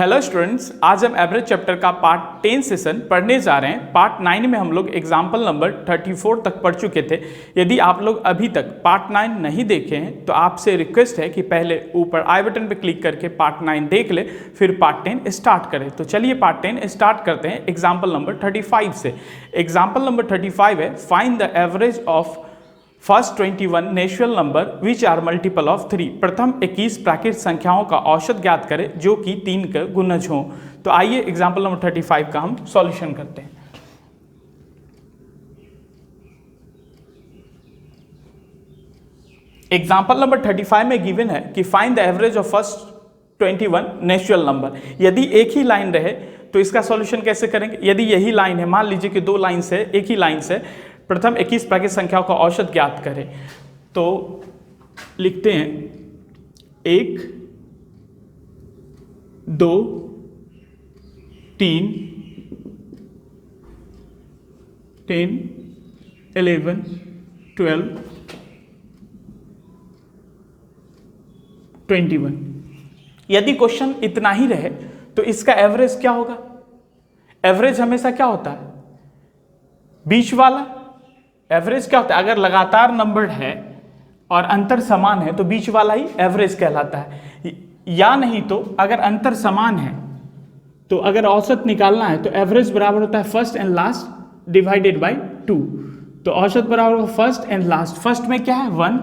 Hello students, आज हम average chapter का पार्ट 10 सेशन पढ़ने जा रहे हैं। पार्ट 9 में हम लोग एग्जाम्पल नंबर 34 तक पढ़ चुके थे। यदि आप लोग अभी तक पार्ट 9 नहीं देखे हैं तो आपसे रिक्वेस्ट है कि पहले ऊपर आई बटन पर क्लिक करके पार्ट 9 देख ले, फिर पार्ट 10 स्टार्ट करें। तो चलिए पार्ट 10 स्टार्ट करते हैं एग्जाम्पल नंबर 35 से। एग्जाम्पल नंबर 35 है, find the average of first 21 natural number which are multiple of 3। प्रथम 21 प्राकृत संख्याओं का औसत ज्ञात करें जो कि 3 का गुणज हो। तो आइए एग्जाम्पल नंबर 35 का हम सॉल्यूशन करते हैं। एग्जाम्पल नंबर 35 में गिवन है कि find the average of first 21 natural number. यदि एक ही लाइन रहे तो इसका सॉल्यूशन कैसे करेंगे। यदि यही लाइन है, मान लीजिए कि दो लाइन से एक ही लाइन से प्रथम 21 प्राकृत संख्याओं का औसत ज्ञात करें, तो लिखते हैं 1 2 3 10 11 12 21। यदि क्वेश्चन इतना ही रहे तो इसका एवरेज क्या होगा। एवरेज हमेशा क्या होता है, बीच वाला। एवरेज क्या होता है, अगर लगातार नंबर है और अंतर समान है तो बीच वाला ही एवरेज कहलाता है। या नहीं तो अगर अंतर समान है तो अगर औसत निकालना है तो एवरेज बराबर होता है first and last divided by 2। तो औसत बराबर होगा फर्स्ट एंड लास्ट। फर्स्ट में क्या है 1,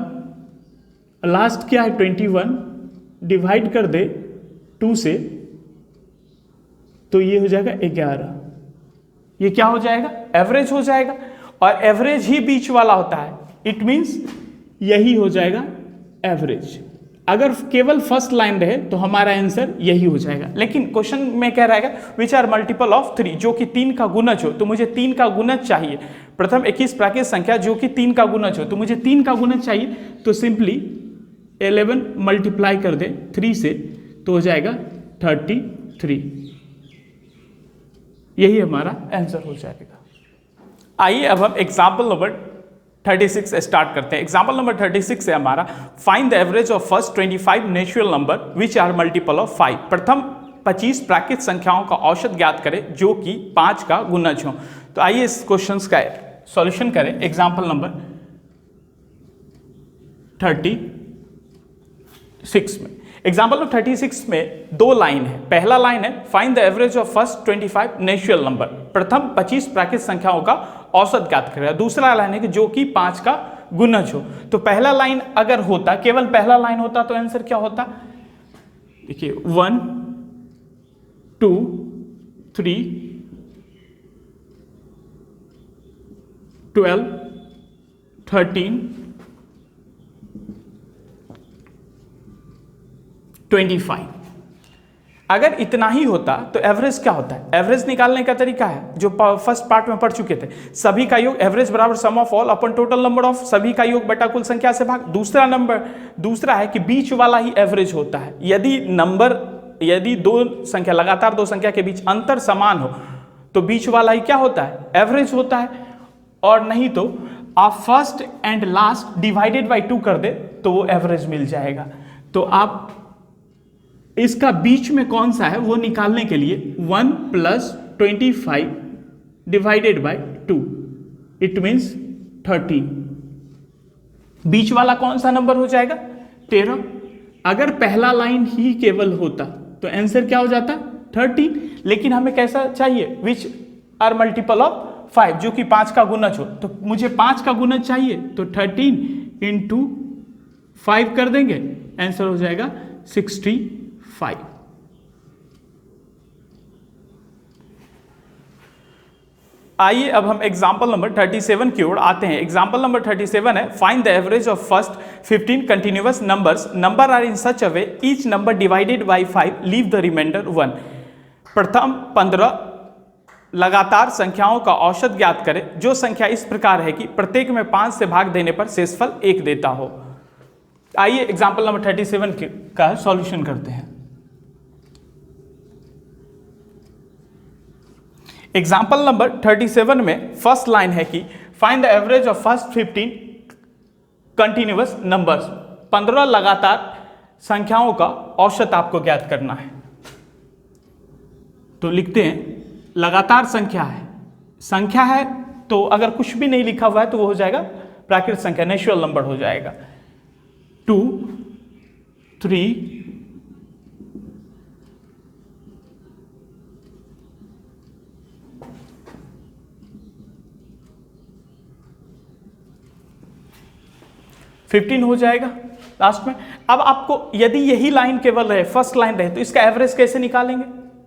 लास्ट क्या है 21, डिवाइड कर दे 2 से तो ये हो जाएगा 11। ये क्या हो जाएगा, एवरेज हो जाएगा। और एवरेज ही बीच वाला होता है, इट मींस यही हो जाएगा एवरेज। अगर केवल फर्स्ट लाइन रहे तो हमारा आंसर यही हो जाएगा। लेकिन क्वेश्चन में कह रहेगा विच आर मल्टीपल ऑफ 3, जो कि 3 का गुणज हो। तो मुझे 3 का गुणज चाहिए। प्रथम 21 प्राकृत संख्या जो कि 3 का गुणज हो, तो मुझे 3 का गुणज चाहिए। तो सिंपली 11 मल्टीप्लाई कर दे 3 से तो हो जाएगा 33। यही हमारा आंसर हो जाएगा। आइए अब हम एग्जाम्पल नंबर 36 स्टार्ट करते हैं। एग्जाम्पल नंबर 36 है हमारा, find the average of first 25 natural number which are multiple of 5। प्रथम 25 प्राकृत संख्याओं का औसत ज्ञात करें जो कि 5 का गुणज हो। तो आइए इस क्वेश्चन का सॉल्यूशन करें। एग्जाम्पल नंबर 36 में, एग्जाम्पल नंबर 36 में दो लाइन है। पहला लाइन है find the average of first 25 natural number. प्रथम 25 प्राकृत संख्याओं का औसत ज्ञात करेगा। दूसरा लाइन है कि जो कि 5 का गुणज हो। तो पहला लाइन अगर होता, केवल पहला लाइन होता तो आंसर क्या होता, देखिए 1 2 3 12 13 25। अगर इतना ही होता तो एवरेज क्या होता है। एवरेज निकालने का तरीका है जो फर्स्ट पार्ट में पढ़ चुके थे, सभी का योग एवरेज बराबर sum of all upon total number of, सभी का योग बटा कुल संख्या से भाग। दूसरा है कि बीच वाला ही एवरेज होता है। यदि दो संख्या, लगातार दो संख्या के बीच अंतर समान हो तो बीच वाला ही क्या होता है, एवरेज होता है। और नहीं तो आप first and last divided by 2 कर दे तो वो एवरेज मिल जाएगा। तो आप इसका बीच में कौन सा है वो निकालने के लिए 1 + 25 डिवाइडेड बाय 2, इट मीन्स 13। बीच वाला कौन सा नंबर हो जाएगा, 13। अगर पहला लाइन ही केवल होता तो आंसर क्या हो जाता, 13। लेकिन हमें कैसा चाहिए, विच आर मल्टीपल ऑफ 5, जो कि 5 का गुणज हो। तो मुझे 5 का गुणज चाहिए तो 13 × 5 कर देंगे, आंसर हो जाएगा 65। आइए अब हम एग्जाम्पल नंबर 37 की ओर आते हैं। एग्जाम्पल नंबर 37 है, find the average of first 15 continuous numbers. Number are in such a way each number divided by 5 leave the remainder 1। प्रथम 15 लगातार संख्याओं का औसत ज्ञात करें जो संख्या इस प्रकार है कि प्रत्येक में 5 से भाग देने पर शेषफल 1 देता हो। आइए एग्जाम्पल नंबर 37 का सॉल्यूशन करते हैं। एग्जाम्पल नंबर 37 में फर्स्ट लाइन है कि find the average of first 15 continuous numbers. 15 लगातार संख्याओं का औसत आपको ज्ञात करना है। तो लिखते हैं लगातार संख्या है तो अगर कुछ भी नहीं लिखा हुआ है तो वो हो जाएगा प्राकृत संख्या, नेचुरल नंबर हो जाएगा। 2, 3, 15 हो जाएगा लास्ट में। अब आपको यदि यही लाइन केवल रहे, फर्स्ट लाइन रहे, तो इसका एवरेज कैसे निकालेंगे?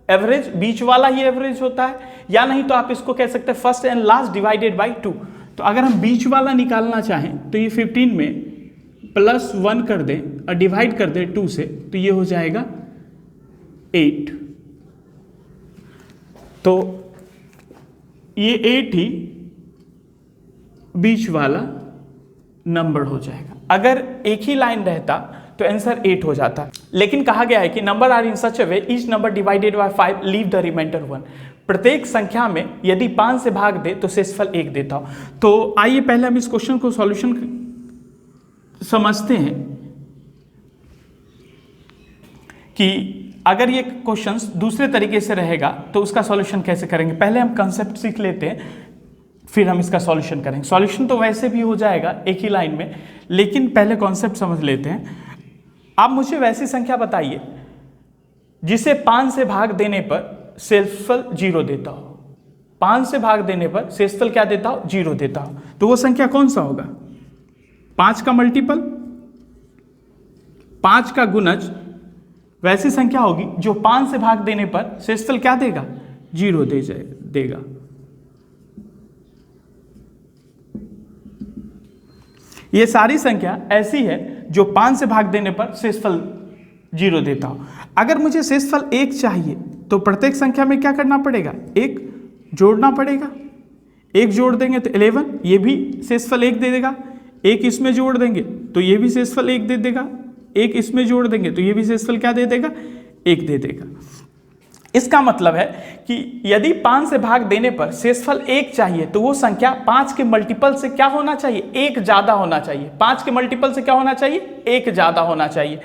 एवरेज बीच वाला ही एवरेज होता है, या नहीं तो आप इसको कह सकते हैं first and last divided by 2। तो अगर हम बीच वाला निकालना चाहें तो ये 15 में +1 कर दें और डिवाइड कर दें 2 से, तो ये हो जाएगा 8। तो ये 8 ही बीच वाला नंबर हो जाएगा। अगर एक ही लाइन रहता तो आंसर 8 हो जाता, लेकिन कहा गया है कि number are in such a way each number divided by 5 leave the remainder 1। प्रत्येक संख्या में यदि 5 से भाग दे तो शेषफल 1 देता हो। तो आइए पहले हम इस क्वेश्चन को सॉल्यूशन समझते हैं कि अगर ये क्वेश्चन दूसरे तरीके से रहेगा तो उसका सॉल्यूशन कैसे करेंगे। पहले हम कंसेप्ट सीख लेते हैं, फिर हम इसका सॉल्यूशन करेंगे। सॉल्यूशन तो वैसे भी हो जाएगा एक ही लाइन में, लेकिन पहले कॉन्सेप्ट समझ लेते हैं। आप मुझे वैसी संख्या बताइए जिसे 5 से भाग देने पर शेषफल 0 देता हो। 5 से भाग देने पर शेषफल क्या देता हो? 0 देता हो। तो वो संख्या कौन सा होगा? 5 का मल्टीपल, 5 का गुणज वैसी संख्या होगी जो 5 से भाग देने पर शेषफल क्या देगा? 0 देगा। ये सारी संख्या ऐसी है जो 5 से भाग देने पर शेषफल 0 देता हो। अगर मुझे शेषफल 1 चाहिए तो प्रत्येक संख्या में क्या करना पड़ेगा? 1 जोड़ना पड़ेगा। 1 जोड़ देंगे तो 11, ये भी शेषफल 1 दे देगा। 1 इसमें जोड़ देंगे तो ये भी शेषफल 1 दे देगा। 1 इसमें जोड़ देंगे तो ये भी शेषफल क्या दे देगा? 1 दे देगा। इसका मतलब है कि यदि 5 से भाग देने पर शेषफल 1 चाहिए तो वो संख्या 5 के मल्टीपल से क्या होना चाहिए? 1 ज्यादा होना चाहिए। 5 के मल्टीपल से क्या होना चाहिए? 1 ज्यादा होना चाहिए।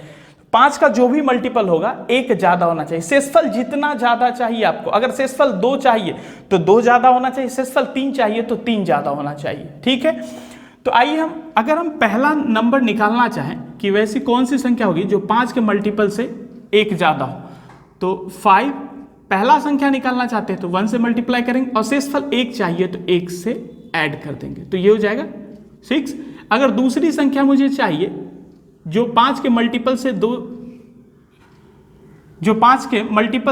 5 का जो भी मल्टीपल होगा 1 ज्यादा होना चाहिए। शेषफल जितना ज्यादा चाहिए आपको, अगर शेषफल 2 चाहिए तो 2 ज्यादा होना चाहिए, शेषफल 3 चाहिए तो 3 ज्यादा होना चाहिए। ठीक है, तो आइए अगर हम पहला नंबर निकालना चाहें कि वैसी कौन सी संख्या होगी जो 5 के मल्टीपल से 1 ज्यादा हो, तो 5 पहला संख्या निकालना चाहते हैं तो 1 से मल्टीप्लाई करेंगे और शेषफल 1 चाहिए तो 1 से ऐड कर देंगे, तो ये हो जाएगा 6। अगर दूसरी संख्या मुझे चाहिए जो 5 के मल्टीपल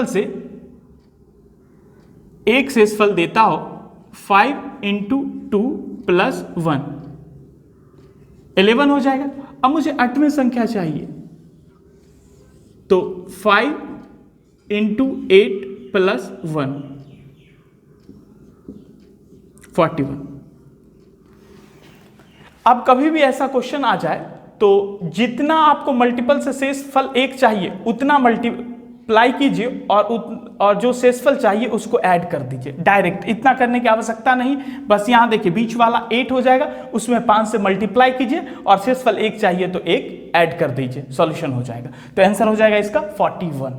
से 1 शेषफल देता हो, 5 × 2 + 1, 11 हो जाएगा। अब मुझे 8वीं संख्या चाहिए तो 5 × 8 + 1, 41। अब कभी भी ऐसा क्वेश्चन आ जाए तो जितना आपको मल्टीपल से शेषफल 1 चाहिए उतना मल्टीप्लाई कीजिए और जो शेषफल चाहिए उसको ऐड कर दीजिए डायरेक्ट। इतना करने की आवश्यकता नहीं, बस यहां देखिए बीच वाला 8 हो जाएगा, उसमें 5 से मल्टीप्लाई कीजिए और शेषफल 1 चाहिए तो 1 ऐड कर दीजिए, सॉल्यूशन हो जाएगा। तो आंसर हो जाएगा इसका 41।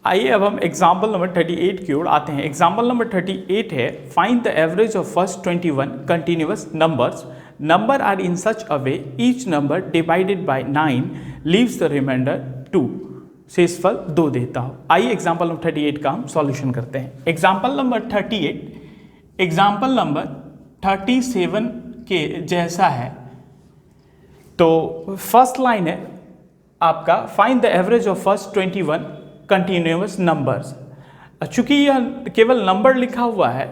आइए अब हम एग्जाम्पल नंबर 38 की ओर आते हैं। एग्जाम्पल नंबर 38 है, find the average of first 21 continuous numbers. Number are in such a way each number divided by 9 leaves the remainder 2। शेषफल 2 देता हो। आइए एग्जाम्पल नंबर 38 का हम सॉल्यूशन करते हैं। एग्जाम्पल नंबर 38 एग्जाम्पल नंबर 37 के जैसा है। तो फर्स्ट लाइन है आपका, find the average of first 21 continuous numbers. चूंकि यह केवल नंबर लिखा हुआ है,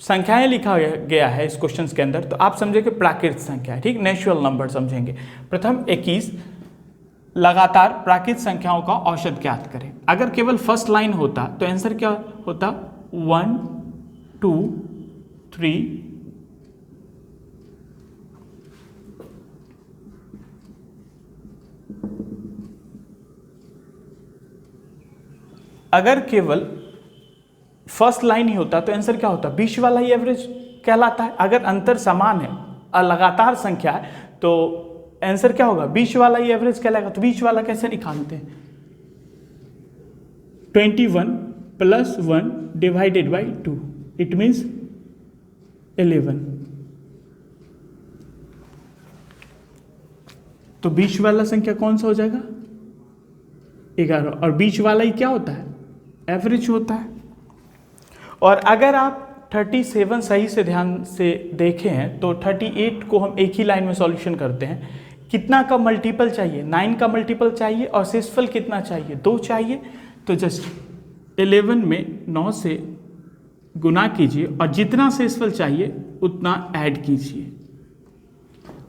संख्याएं लिखा गया है इस क्वेश्चन के अंदर, तो आप समझेंगे प्राकृत संख्या है, ठीक, नेचुरल नंबर समझेंगे। प्रथम 21 लगातार प्राकृत संख्याओं का औसत ज्ञात करें। अगर केवल फर्स्ट लाइन होता तो आंसर क्या होता? 1 2 3 अगर केवल फर्स्ट लाइन ही होता तो आंसर क्या होता? बीच वाला ही एवरेज कहलाता है। अगर अंतर समान है और लगातार संख्या है तो आंसर क्या होगा? बीच वाला ही एवरेज कहलाएगा। तो बीच वाला कैसे निकालते हैं? 21 +1 डिवाइडेड बाई 2, इट मीन्स 11। तो बीच वाला संख्या कौन सा हो जाएगा? 11। और बीच वाला ही क्या होता है? एवरेज होता है। और अगर आप 37 सही से ध्यान से देखें हैं तो 38 को हम एक ही लाइन में सॉल्यूशन करते हैं। कितना का मल्टीपल चाहिए? 9 का मल्टीपल चाहिए। और शेषफल कितना चाहिए? 2 चाहिए। तो जस्ट 11 में 9 से गुना कीजिए और जितना शेषफल चाहिए उतना ऐड कीजिए,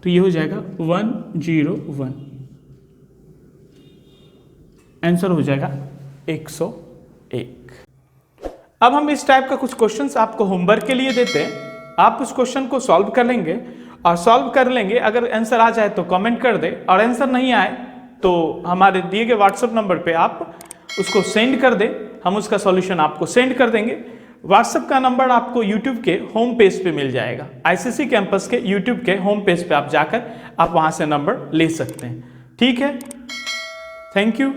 तो ये हो जाएगा 101। आंसर हो जाएगा 101। अब हम इस टाइप का कुछ क्वेश्चंस आपको होमवर्क के लिए देते हैं। आप उस क्वेश्चन को सॉल्व कर लेंगे और सॉल्व कर लेंगे। अगर आंसर आ जाए तो कमेंट कर दे, और आंसर नहीं आए तो हमारे दिए गए व्हाट्सएप नंबर पे आप उसको सेंड कर दें, हम उसका सॉल्यूशन आपको सेंड कर देंगे। व्हाट्सएप का नंबर आपको यूट्यूब के होम पेज पे मिल जाएगा। आईसीएसई कैंपस के यूट्यूब के होम पेज पे आप जाकर आप वहां से नंबर ले सकते हैं। ठीक है, थैंक यू।